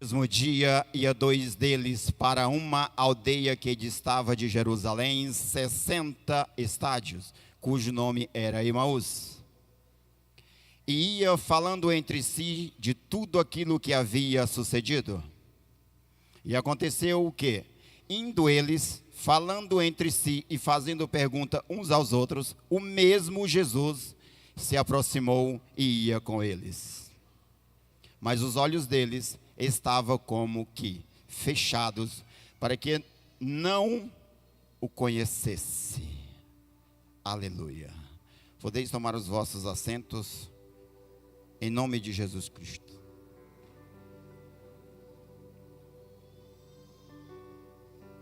Mesmo dia ia dois deles para uma aldeia que distava de Jerusalém 60 estádios, cujo nome era Emaús. E ia falando entre si de tudo aquilo que havia sucedido. E aconteceu o quê? Indo eles, falando entre si e fazendo pergunta uns aos outros, o mesmo Jesus se aproximou e ia com eles. Mas os olhos deles estavam como que fechados, para que não o conhecesse. Aleluia. Podeis tomar os vossos assentos, em nome de Jesus Cristo.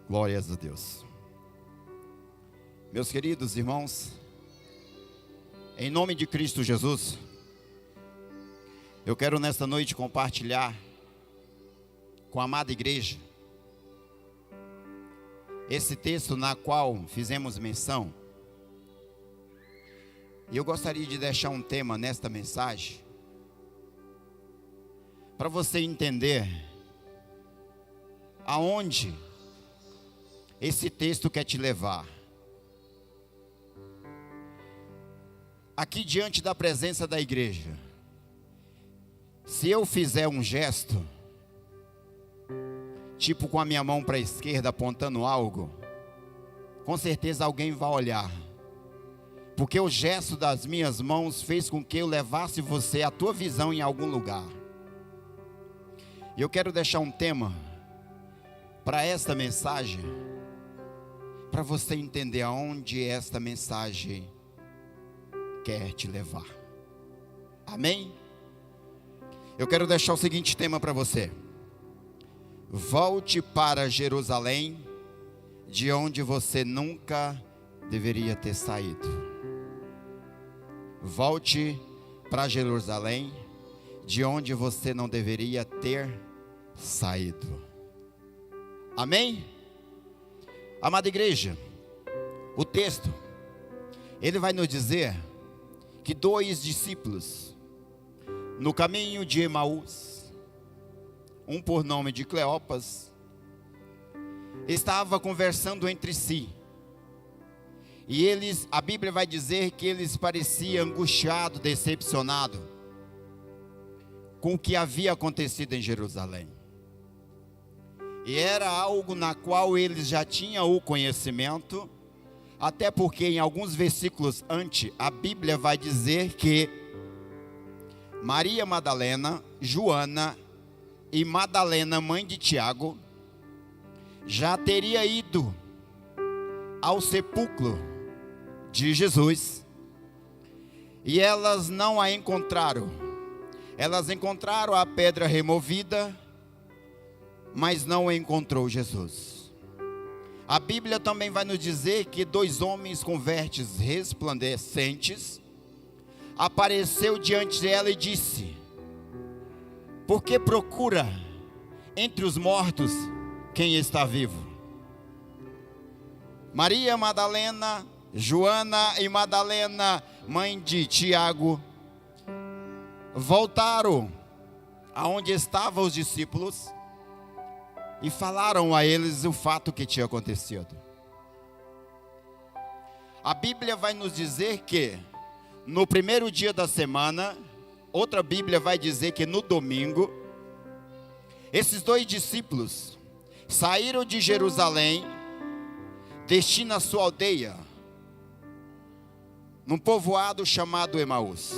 Glórias a Deus. Meus queridos irmãos, em nome de Cristo Jesus, eu quero nesta noite compartilhar com a amada igreja esse texto na qual fizemos menção. E eu gostaria de deixar um tema nesta mensagem, para você entender aonde esse texto quer te levar. Aqui diante da presença da igreja, se eu fizer um gesto, tipo com a minha mão para a esquerda apontando algo, com certeza alguém vai olhar, porque o gesto das minhas mãos fez com que eu levasse você, a tua visão, em algum lugar. E eu quero deixar um tema para esta mensagem, para você entender aonde esta mensagem quer te levar. Amém? Eu quero deixar o seguinte tema para você: volte para Jerusalém, de onde você nunca deveria ter saído. Volte para Jerusalém, de onde você não deveria ter saído. Amém? Amada igreja, o texto, ele vai nos dizer que dois discípulos, no caminho de Emaús, um por nome de Cleopas, estava conversando entre si. E eles, a Bíblia vai dizer que eles pareciam angustiados, decepcionados com o que havia acontecido em Jerusalém. E era algo na qual eles já tinham o conhecimento, até porque em alguns versículos antes, a Bíblia vai dizer que Maria Madalena, Joana e Madalena, mãe de Tiago, já teria ido ao sepulcro de Jesus, e elas não a encontraram. Elas encontraram a pedra removida, mas não encontrou Jesus. A Bíblia também vai nos dizer que dois homens com vestes resplandecentes apareceu diante dela e disse: por que procura entre os mortos quem está vivo? Maria Madalena, Joana e Madalena, mãe de Tiago, voltaram aonde estavam os discípulos e falaram a eles o fato que tinha acontecido. A Bíblia vai nos dizer que no primeiro dia da semana, outra Bíblia vai dizer que no domingo, esses dois discípulos saíram de Jerusalém, destino a sua aldeia, num povoado chamado Emaús.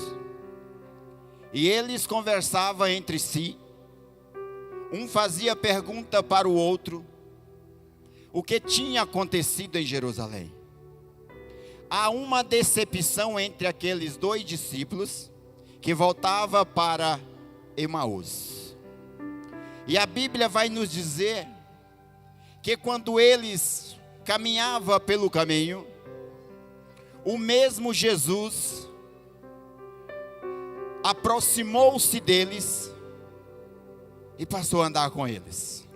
E eles conversavam entre si, um fazia pergunta para o outro, o que tinha acontecido em Jerusalém. Há uma decepção entre aqueles dois discípulos, que voltava para Emaús. E a Bíblia vai nos dizer que quando eles caminhavam pelo caminho, o mesmo Jesus aproximou-se deles e passou a andar com eles.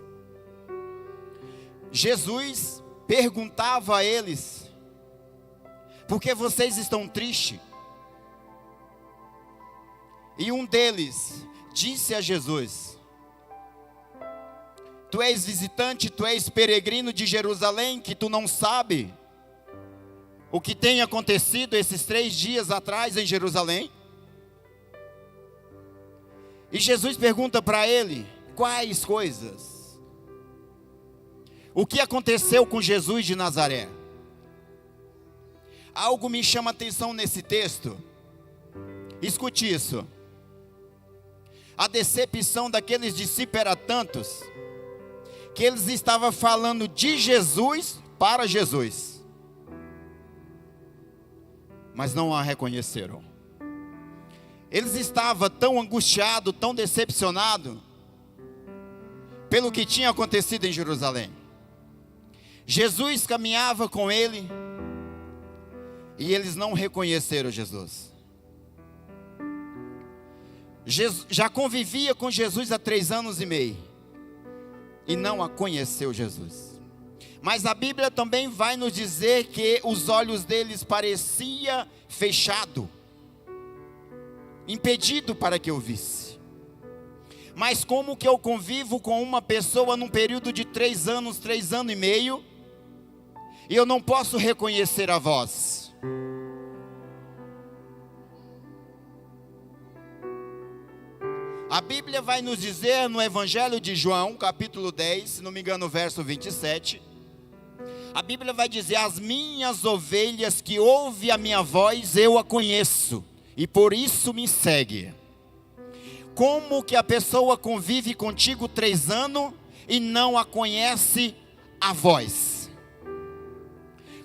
Jesus perguntava a eles: por que vocês estão tristes? E um deles disse a Jesus: Tu és visitante, tu és peregrino de Jerusalém, que tu não sabe o que tem acontecido esses 3 dias atrás em Jerusalém? E Jesus pergunta para ele, quais coisas? O que aconteceu com Jesus de Nazaré? Algo me chama a atenção nesse texto. Escute isso. A decepção daqueles discípulos era tantos, que eles estavam falando de Jesus para Jesus, mas não a reconheceram. Eles estavam tão angustiados, tão decepcionados, pelo que tinha acontecido em Jerusalém. Jesus caminhava com ele, e eles não reconheceram Jesus. Já convivia com Jesus há 3 anos e meio, e não a conheceu Jesus. Mas a Bíblia também vai nos dizer que os olhos deles pareciam fechados, impedido para que eu visse. Mas como que eu convivo com uma pessoa num período de 3 anos e meio, e eu não posso reconhecer a voz? A Bíblia vai nos dizer no Evangelho de João, capítulo 10, se não me engano, verso 27. A Bíblia vai dizer, as minhas ovelhas que ouvem a minha voz, eu a conheço, e por isso me segue. Como que a pessoa convive contigo 3 anos e não a conhece a voz?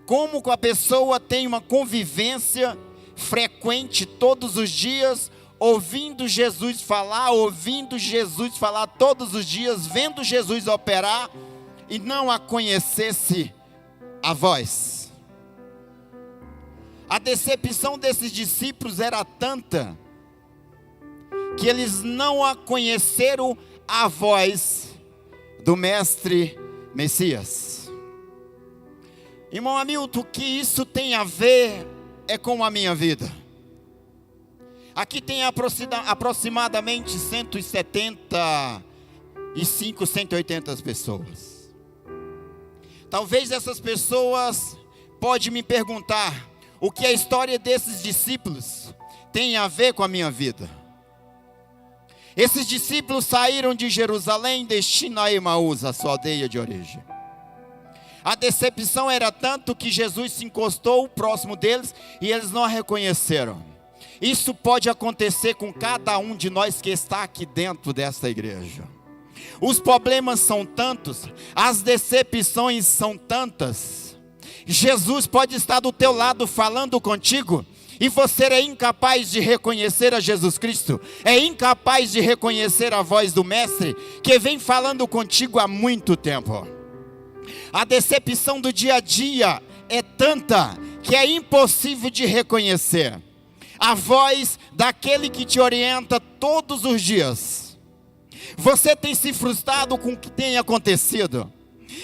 Como que a pessoa tem uma convivência frequente todos os dias, ouvindo Jesus falar todos os dias, vendo Jesus operar, e não a conhecesse a voz? A decepção desses discípulos era tanta, que eles não a conheceram a voz do Mestre Messias. Irmão Hamilton, o que isso tem a ver com a minha vida? Aqui tem aproximadamente 175, 180 pessoas. Talvez essas pessoas podem me perguntar, o que a história desses discípulos tem a ver com a minha vida? Esses discípulos saíram de Jerusalém, destino a Emaús, a sua aldeia de origem. A decepção era tanto que Jesus se encostou próximo deles e eles não a reconheceram. Isso pode acontecer com cada um de nós que está aqui dentro desta igreja. Os problemas são tantos, as decepções são tantas. Jesus pode estar do teu lado falando contigo, e você é incapaz de reconhecer a Jesus Cristo, é incapaz de reconhecer a voz do Mestre, que vem falando contigo há muito tempo. A decepção do dia a dia é tanta, que é impossível de reconhecer a voz daquele que te orienta todos os dias. Você tem se frustrado com o que tem acontecido.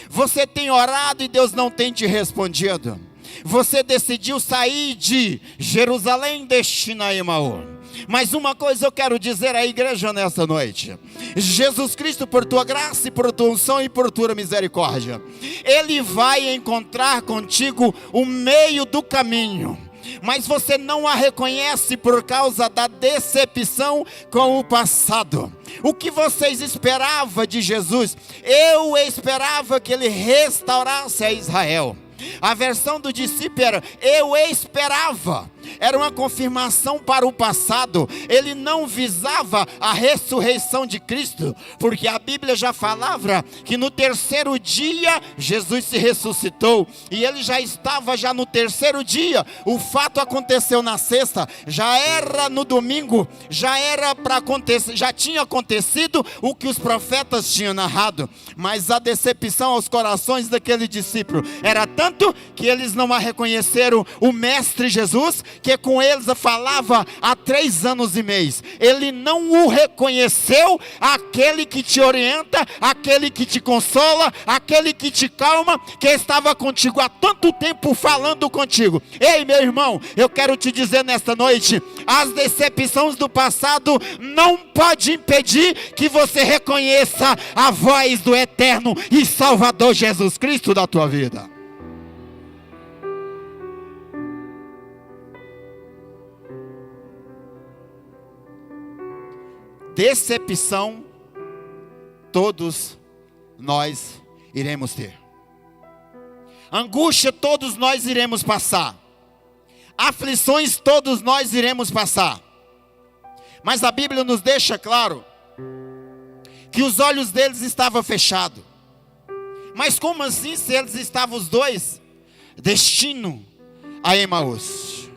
Você tem orado e Deus não tem te respondido. Você decidiu sair de Jerusalém, destino a Emaús. Mas uma coisa eu quero dizer à igreja nessa noite: Jesus Cristo, por tua graça e por tua unção e por tua misericórdia, Ele vai encontrar contigo o meio do caminho. Mas você não a reconhece por causa da decepção com o passado. O que vocês esperavam de Jesus? Eu esperava que Ele restaurasse a Israel. A versão do discípulo era, eu esperava. Era uma confirmação para o passado. Ele não visava a ressurreição de Cristo, porque a Bíblia já falava que no 3º dia Jesus se ressuscitou, e ele já estava no 3º dia. O fato aconteceu na sexta, já era no domingo, já era para acontecer, já tinha acontecido o que os profetas tinham narrado. Mas a decepção aos corações daquele discípulo era tanto que eles não a reconheceram o Mestre Jesus, que com eles falava há 3 anos e meio. Ele não o reconheceu, aquele que te orienta, aquele que te consola, aquele que te calma, que estava contigo há tanto tempo falando contigo. Ei, meu irmão, eu quero te dizer nesta noite, as decepções do passado não pode impedir que você reconheça a voz do eterno e Salvador Jesus Cristo da tua vida. Decepção todos nós iremos ter. Angústia todos nós iremos passar. Aflições todos nós iremos passar. Mas a Bíblia nos deixa claro que os olhos deles estavam fechados. Mas como assim, se eles estavam os dois destino a Emaús?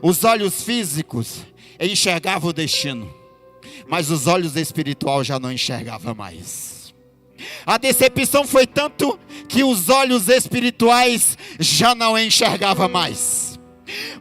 Os olhos físicos enxergavam o destino, mas os olhos espirituais já não enxergavam mais. A decepção foi tanto que os olhos espirituais já não enxergavam mais.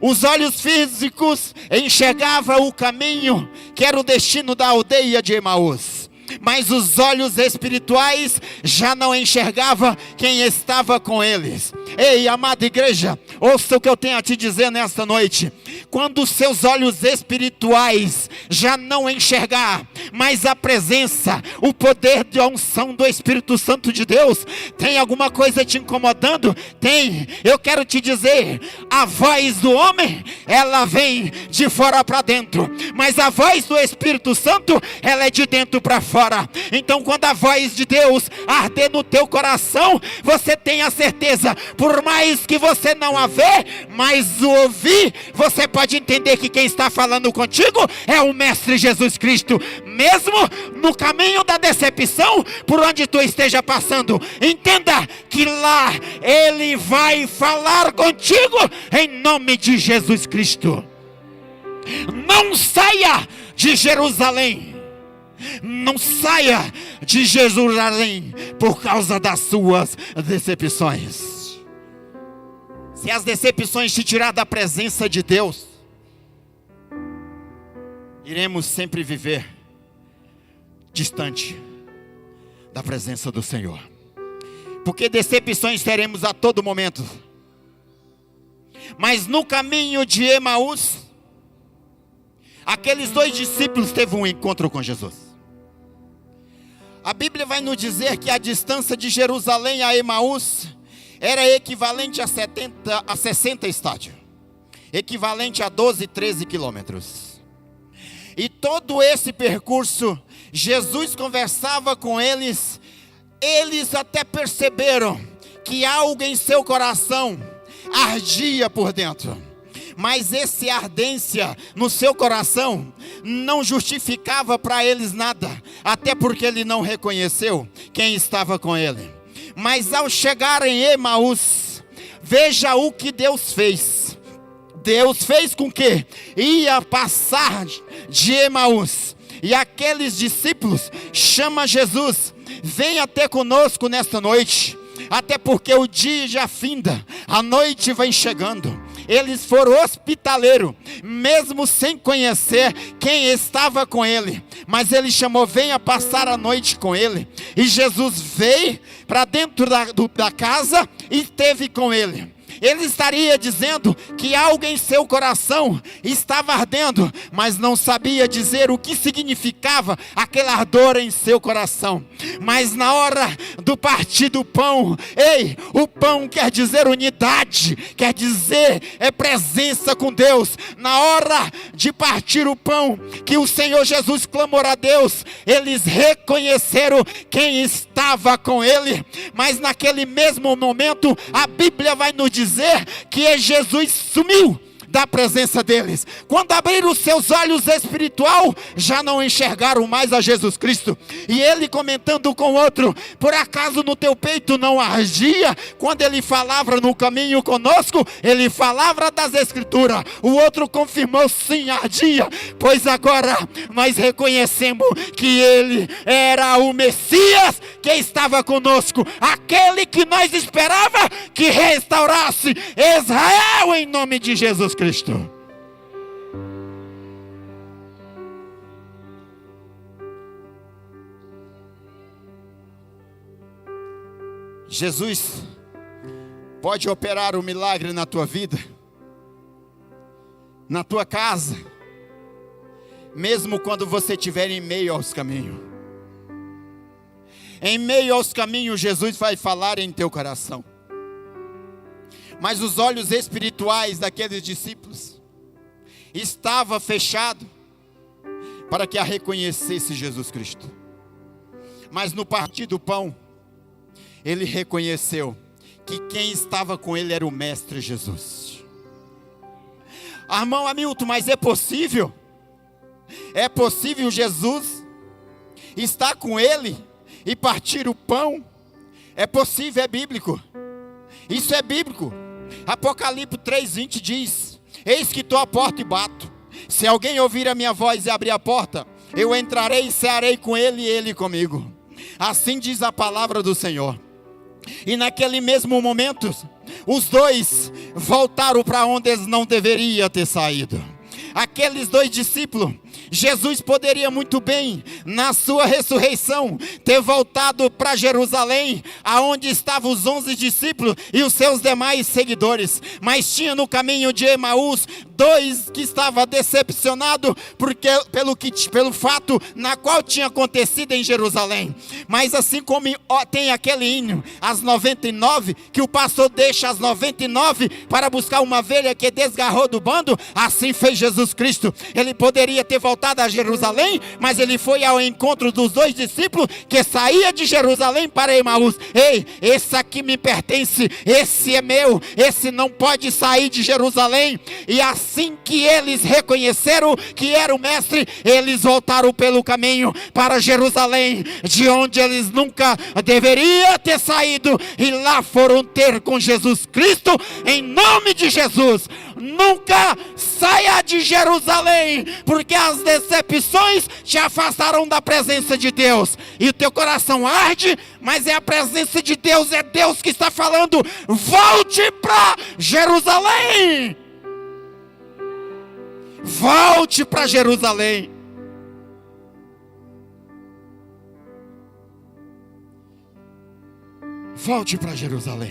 Os olhos físicos enxergavam o caminho que era o destino da aldeia de Emaús, mas os olhos espirituais já não enxergavam quem estava com eles. Ei, amada igreja, ouça o que eu tenho a te dizer nesta noite. Quando os seus olhos espirituais já não enxergar mais a presença, o poder de unção do Espírito Santo de Deus, tem alguma coisa te incomodando? Tem. Eu quero te dizer, a voz do homem, ela vem de fora para dentro, mas a voz do Espírito Santo, ela é de dentro para fora. Então quando a voz de Deus arder no teu coração, você tem a certeza, por mais que você não a vê, mas o ouvir, você pode entender que quem está falando contigo é o Mestre Jesus Cristo, mesmo no caminho da decepção, por onde tu esteja passando. Entenda que lá Ele vai falar contigo, em nome de Jesus Cristo. Não saia de Jerusalém. Não saia de Jerusalém por causa das suas decepções. Se as decepções te tirar da presença de Deus, iremos sempre viver distante da presença do Senhor. Porque decepções teremos a todo momento. Mas no caminho de Emaús, aqueles 2 discípulos teve um encontro com Jesus. A Bíblia vai nos dizer que a distância de Jerusalém a Emaús era equivalente a 60 estádios, equivalente a 12, 13 quilômetros. E todo esse percurso, Jesus conversava com eles. Eles até perceberam que algo em seu coração ardia por dentro. Mas essa ardência no seu coração não justificava para eles nada, até porque ele não reconheceu quem estava com ele. Mas ao chegar em Emaús, veja o que Deus fez. Deus fez com que ia passar de Emaús. E aqueles discípulos chamam Jesus: vem até conosco nesta noite. Até porque o dia já finda, a noite vem chegando. Eles foram hospitaleiros, mesmo sem conhecer quem estava com ele. Mas ele chamou: venha passar a noite com ele. E Jesus veio para dentro da casa e esteve com ele. Ele estaria dizendo que algo em seu coração estava ardendo, mas não sabia dizer o que significava aquele ardor em seu coração. Mas na hora do partir do pão, ei, o pão quer dizer unidade, quer dizer presença com Deus. Na hora de partir o pão, que o Senhor Jesus clamou a Deus, eles reconheceram quem estava com ele. Mas naquele mesmo momento, a Bíblia vai nos dizer que Jesus sumiu da presença deles. Quando abriram os seus olhos espiritual, já não enxergaram mais a Jesus Cristo. E ele comentando com o outro: por acaso no teu peito não ardia? Quando ele falava no caminho conosco, ele falava das Escrituras. O outro confirmou: sim, ardia. Pois agora nós reconhecemos que ele era o Messias que estava conosco, aquele que nós esperava que restaurasse Israel, em nome de Jesus Cristo. Cristo. Jesus pode operar o milagre na tua vida, na tua casa, mesmo quando você estiver em meio aos caminhos. Em meio aos caminhos, Jesus vai falar em teu coração. Mas os olhos espirituais daqueles discípulos estavam fechados para que a reconhecesse Jesus Cristo. Mas no partir do pão, ele reconheceu que quem estava com ele era o Mestre Jesus. Irmão Hamilton, mas é possível? É possível Jesus estar com ele e partir o pão? É possível, é bíblico. Isso é bíblico. Apocalipse 3:20 diz: eis que estou à porta e bato. Se alguém ouvir a minha voz e abrir a porta, eu entrarei e cearei com ele e ele comigo. Assim diz a palavra do Senhor. E naquele mesmo momento, os dois voltaram para onde eles não deveriam ter saído. Aqueles dois discípulos, Jesus poderia muito bem, na sua ressurreição, ter voltado para Jerusalém, aonde estavam os 11 discípulos e os seus demais seguidores. Mas tinha no caminho de Emaús dois que estavam decepcionados pelo fato na qual tinha acontecido em Jerusalém. Mas assim como tem aquele hino, as 99, que o pastor deixa as 99 para buscar uma ovelha que desgarrou do bando, assim fez Jesus Cristo. Ele poderia ter voltado a Jerusalém, mas ele foi ao encontro dos dois discípulos que saía de Jerusalém para Emaús. Ei, esse aqui me pertence, esse é meu, esse não pode sair de Jerusalém. E assim que eles reconheceram que era o Mestre, eles voltaram pelo caminho para Jerusalém, de onde eles nunca deveriam ter saído, e lá foram ter com Jesus Cristo. Em nome de Jesus, nunca saia de Jerusalém, porque as decepções te afastaram da presença de Deus, e o teu coração arde, mas é a presença de Deus, é Deus que está falando: volte para Jerusalém, volte para Jerusalém. Volte para Jerusalém.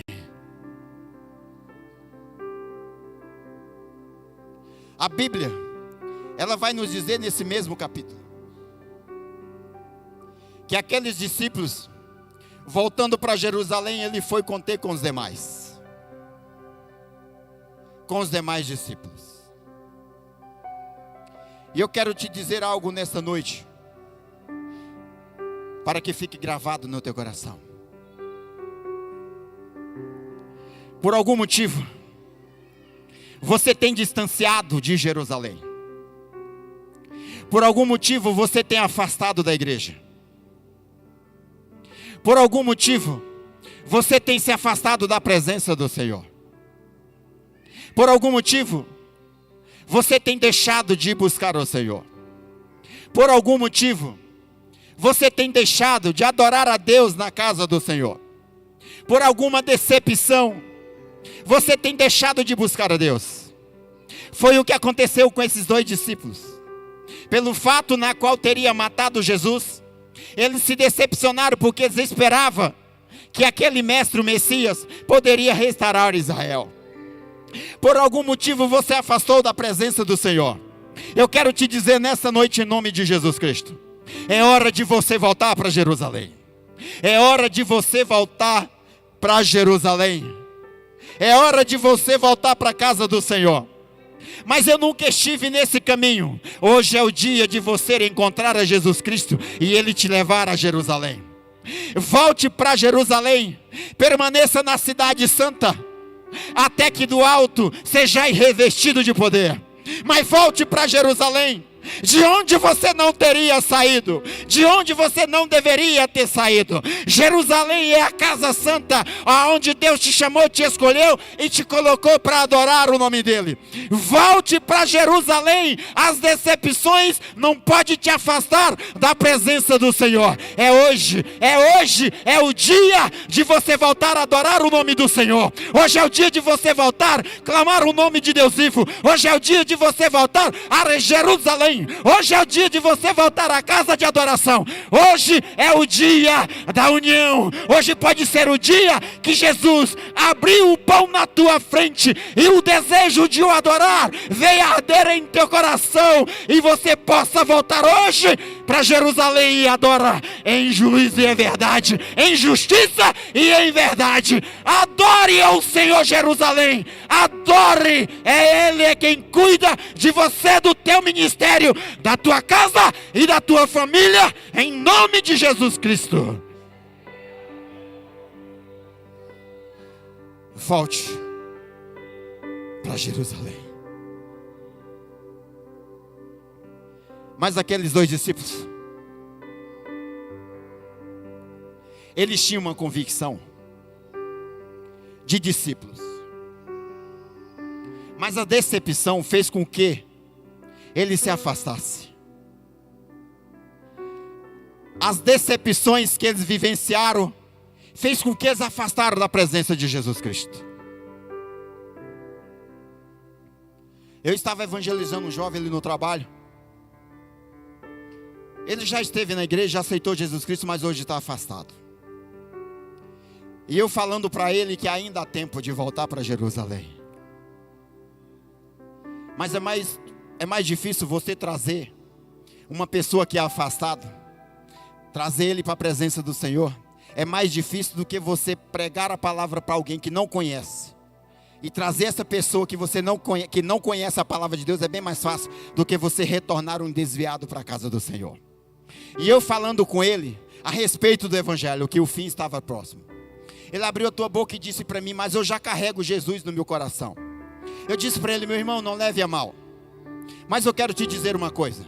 A Bíblia, ela vai nos dizer nesse mesmo capítulo, que aqueles discípulos, voltando para Jerusalém, ele foi conter com os demais. Com os demais discípulos. E eu quero te dizer algo nesta noite, para que fique gravado no teu coração. Por algum motivo, você tem distanciado de Jerusalém. Por algum motivo, você tem afastado da igreja. Por algum motivo, você tem se afastado da presença do Senhor. Por algum motivo, você tem deixado de buscar o Senhor. Por algum motivo, você tem deixado de adorar a Deus na casa do Senhor. Por alguma decepção, você tem deixado de buscar a Deus. Foi o que aconteceu com esses dois discípulos. Pelo fato na qual teria matado Jesus, eles se decepcionaram porque eles esperavam que aquele mestre, o Messias, poderia restaurar Israel. Por algum motivo você afastou da presença do Senhor. Eu quero te dizer nessa noite, em nome de Jesus Cristo, é hora de você voltar para Jerusalém. É hora de você voltar para Jerusalém. É hora de você voltar para a casa do Senhor. Mas eu nunca estive nesse caminho. Hoje é o dia de você encontrar a Jesus Cristo e Ele te levar a Jerusalém. Volte para Jerusalém. Permaneça na cidade santa, até que do alto sejais revestido de poder. Mas volte para Jerusalém. de onde você não teria saído, de onde você não deveria ter saído. Jerusalém é a casa santa, aonde Deus te chamou, te escolheu e te colocou para adorar o nome dele. Volte para Jerusalém. As decepções não podem te afastar da presença do Senhor. É hoje, é o dia de você voltar a adorar o nome do Senhor. Hoje é o dia de você voltar a clamar o nome de Deus vivo. Hoje é o dia de você voltar a Jerusalém. Hoje é o dia de você voltar à casa de adoração. Hoje é o dia da união. Hoje pode ser o dia que Jesus abriu o pão na tua frente e o desejo de o adorar veio arder em teu coração, e você possa voltar hoje para Jerusalém e adorar em juízo e em verdade, em justiça e em verdade. Adore ao Senhor, Jerusalém. Adore. Ele é quem cuida de você, do teu ministério, da tua casa e da tua família, em nome de Jesus Cristo. Volte para Jerusalém. Mas aqueles dois discípulos, eles tinham uma convicção de discípulos, mas a decepção fez com que eles se afastassem. As decepções que eles vivenciaram fez com que eles afastaram da presença de Jesus Cristo. Eu estava evangelizando um jovem ali no trabalho. Ele já esteve na igreja, já aceitou Jesus Cristo, mas hoje está afastado. E eu falando para ele que ainda há tempo de voltar para Jerusalém. Mas é mais difícil você trazer uma pessoa que é afastada, trazer ele para a presença do Senhor. É mais difícil do que você pregar a palavra para alguém que não conhece. E trazer essa pessoa que não conhece a palavra de Deus é bem mais fácil do que você retornar um desviado para a casa do Senhor. E eu falando com ele a respeito do evangelho, que o fim estava próximo. Ele abriu a tua boca e disse para mim: mas eu já carrego Jesus no meu coração. Eu disse para ele: meu irmão, não leve a mal, mas eu quero te dizer uma coisa.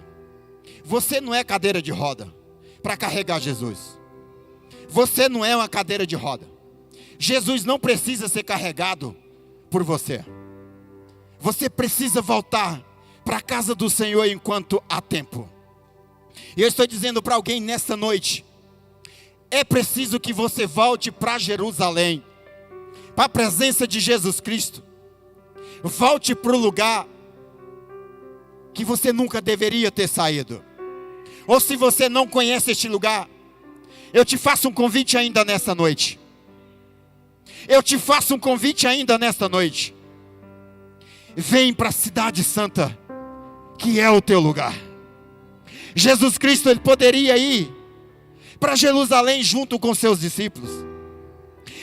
Você não é cadeira de roda para carregar Jesus. Você não é uma cadeira de roda. Jesus não precisa ser carregado por você. Você precisa voltar para a casa do Senhor enquanto há tempo. E eu estou dizendo para alguém nessa noite: é preciso que você volte para Jerusalém, para a presença de Jesus Cristo. Volte para o lugar que você nunca deveria ter saído. Ou se você não conhece este lugar, eu te faço um convite ainda nessa noite. Eu te faço um convite ainda nesta noite. Vem para a cidade santa, que é o teu lugar. Jesus Cristo, ele poderia ir para Jerusalém junto com seus discípulos,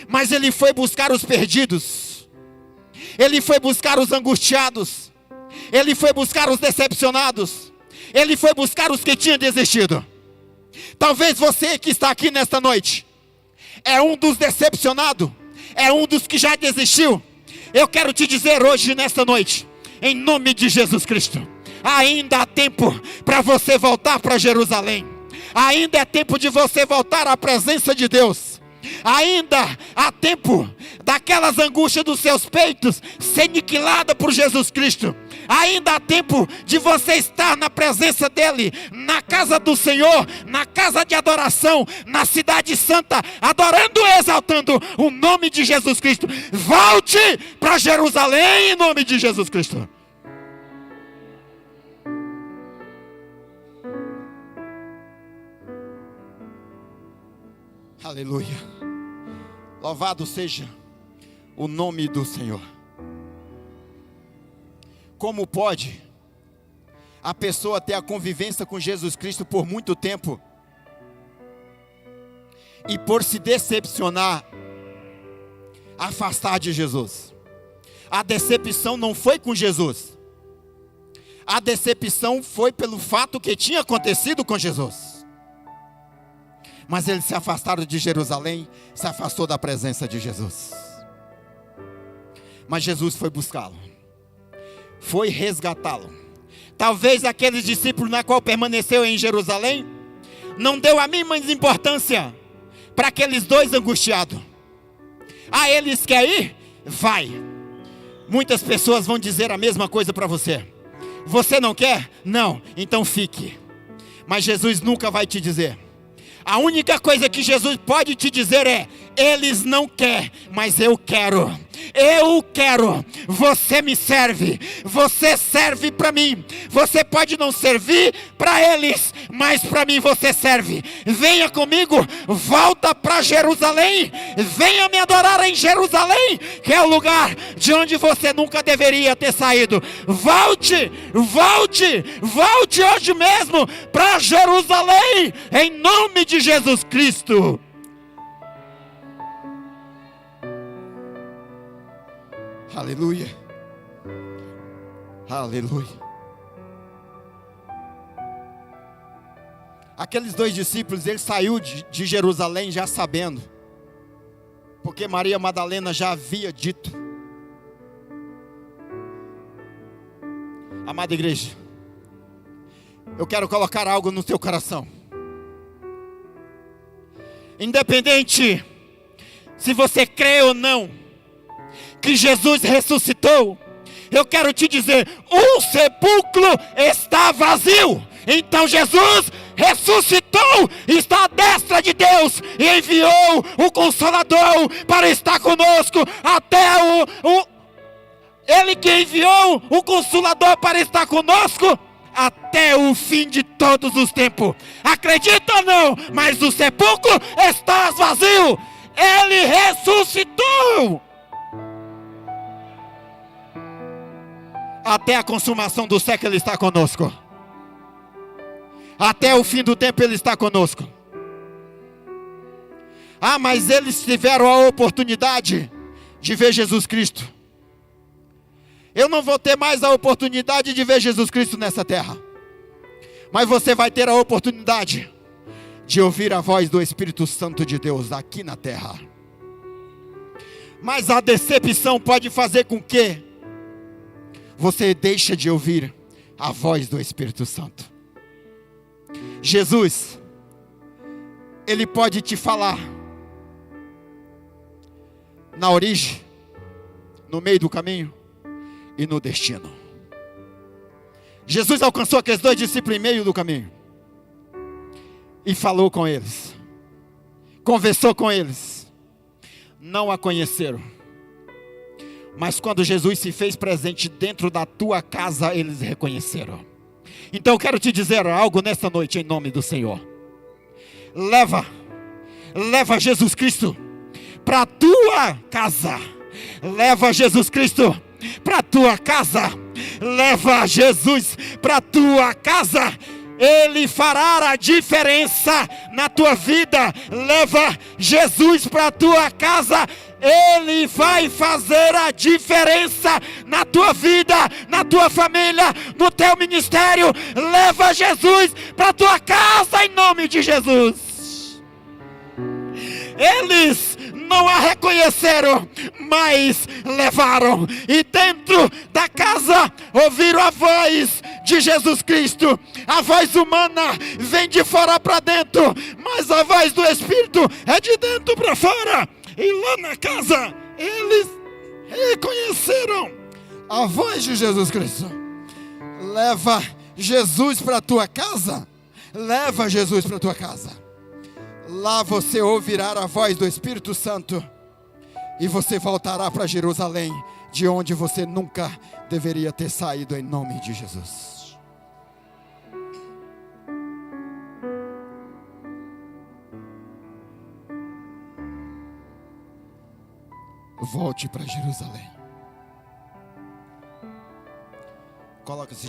mas ele foi buscar os perdidos, ele foi buscar os angustiados, ele foi buscar os decepcionados, ele foi buscar os que tinham desistido. Talvez você que está aqui nesta noite é um dos decepcionados, é um dos que já desistiu. Eu quero te dizer hoje, nesta noite, em nome de Jesus Cristo, ainda há tempo para você voltar para Jerusalém. Ainda é tempo de você voltar à presença de Deus. Ainda há tempo daquelas angústias dos seus peitos ser aniquilada por Jesus Cristo. Ainda há tempo de você estar na presença dEle, na casa do Senhor, na casa de adoração, na cidade santa, adorando e exaltando o nome de Jesus Cristo. Volte para Jerusalém em nome de Jesus Cristo. Aleluia. Louvado seja o nome do Senhor. Como pode a pessoa ter a convivência com Jesus Cristo por muito tempo e por se decepcionar, afastar de Jesus? A decepção não foi com Jesus. A decepção foi pelo fato que tinha acontecido com Jesus. Mas eles se afastaram de Jerusalém, se afastou da presença de Jesus. Mas Jesus foi buscá-lo, foi resgatá-lo, Talvez aqueles discípulos na qual permaneceu em Jerusalém não deu a mínima importância para aqueles dois angustiados. Ah, eles querem ir? Vai. Muitas pessoas vão dizer a mesma coisa para você. Você não quer? Não, então fique. Mas Jesus nunca vai te dizer. A única coisa que Jesus pode te dizer é: eles não querem, mas eu quero. Eu quero. Você me serve. Você serve para mim. Você pode não servir para eles, mas para mim você serve. Venha comigo. Volta para Jerusalém. Venha me adorar em Jerusalém, que é o lugar de onde você nunca deveria ter saído. Volte, volte, volte hoje mesmo para Jerusalém, em nome de Jesus Cristo. Aleluia. Aleluia. Aqueles dois discípulos, ele saiu de Jerusalém já sabendo, porque Maria Madalena já havia dito. Amada igreja, eu quero colocar algo no teu coração. Independente se você crê ou não que Jesus ressuscitou, eu quero te dizer, o sepulcro está vazio. Então Jesus ressuscitou, está à destra de Deus e enviou o Consolador para estar conosco até Ele que enviou o Consolador para estar conosco até o fim de todos os tempos. Acredita ou não? Mas o sepulcro está vazio. Ele ressuscitou. Até a consumação do século Ele está conosco. Até o fim do tempo Ele está conosco. Ah, mas eles tiveram a oportunidade de ver Jesus Cristo. Eu não vou ter mais a oportunidade de ver Jesus Cristo nessa terra. Mas você vai ter a oportunidade de ouvir a voz do Espírito Santo de Deus aqui na terra. Mas a decepção pode fazer com que você deixe de ouvir a voz do Espírito Santo. Jesus, Ele pode te falar na origem, no meio do caminho e no destino. Jesus alcançou aqueles dois discípulos em meio do caminho e falou com eles, conversou com eles. Não a conheceram, mas quando Jesus se fez presente dentro da tua casa, eles reconheceram. Então eu quero te dizer algo nesta noite em nome do Senhor. Leva Jesus Cristo para a tua casa. Leva Jesus Cristo para a tua casa. Leva Jesus para a tua casa. Ele fará a diferença na tua vida. Leva Jesus para a tua casa. Ele vai fazer a diferença na tua vida, na tua família, no teu ministério. Leva Jesus para a tua casa em nome de Jesus. Eles não a reconheceram, mas levaram. E dentro da casa ouviram a voz de Jesus Cristo. A voz humana vem de fora para dentro, mas a voz do Espírito é de dentro para fora. E lá na casa eles reconheceram a voz de Jesus Cristo. Leva Jesus para a tua casa. Leva Jesus para a tua casa. Lá você ouvirá a voz do Espírito Santo e você voltará para Jerusalém, de onde você nunca deveria ter saído, em nome de Jesus. Volte para Jerusalém. Coloca-se